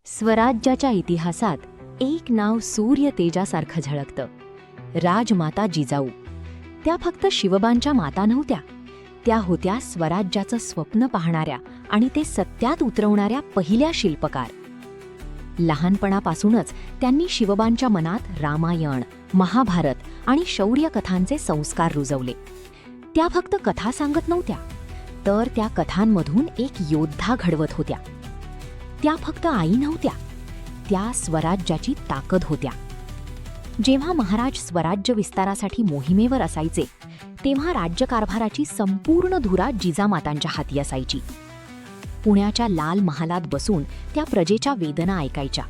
स्वराज्याच्या इतिहासात एक नाव सूर्य तेजासारखं झळकतं. राजमाता जिजाऊ. त्या फक्त शिवबांच्या माता नव्हत्या, त्या होत्या स्वराज्याचं स्वप्न पाहणाऱ्या आणि ते सत्यात उतरवणाऱ्या पहिल्या शिल्पकार. लहानपणापासूनच त्यांनी शिवबांच्या मनात रामायण, महाभारत आणि शौर्यकथांचे संस्कार रुजवले. त्या फक्त कथा सांगत नव्हत्या, तर त्या कथांमधून एक योद्धा घडवत होत्या. त्या फक्त आई नव्हत्या, त्या स्वराज्याची ताकद होत्या. जेव्हा महाराज स्वराज्य विस्तारासाठी मोहिमेवर असायचे, तेव्हा राज्यकारभाराची संपूर्ण धुरा जिजामातांच्या हाती असायची. पुण्याच्या लाल महालात बसून त्या प्रजेच्या वेदना ऐकायच्या,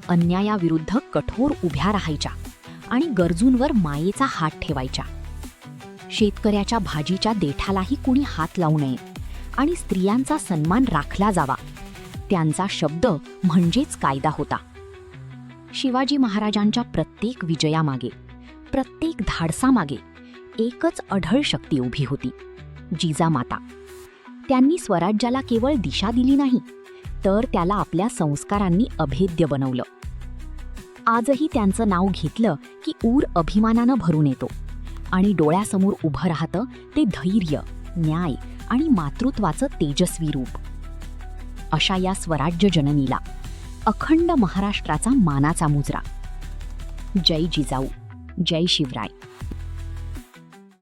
अन्यायाविरुद्ध कठोर उभ्या राहायच्या आणि गरजूंवर मायेचा हात ठेवायच्या. शेतकऱ्याच्या भाजीच्या देठालाही कुणी हात लावू नये आणि स्त्रियांचा सन्मान राखला जावा, त्यांचा शब्द म्हणजेच कायदा होता. शिवाजी महाराजांच्या प्रत्येक विजयामागे, प्रत्येक धाडसामागे एकच अढळ शक्ती उभी होती, जिजामाता. त्यांनी स्वराज्याला केवळ दिशा दिली नाही, तर त्याला आपल्या संस्कारांनी अभेद्य बनवलं. आजही त्यांचं नाव घेतलं की ऊर अभिमानानं भरून येतो आणि डोळ्यासमोर उभं राहतं ते धैर्य, न्याय आणि मातृत्वाचं तेजस्वी रूप. अशा या स्वराज्य जननीला अखंड महाराष्ट्राचा मानाचा मुजरा. जय जिजाऊ, जय शिवराय.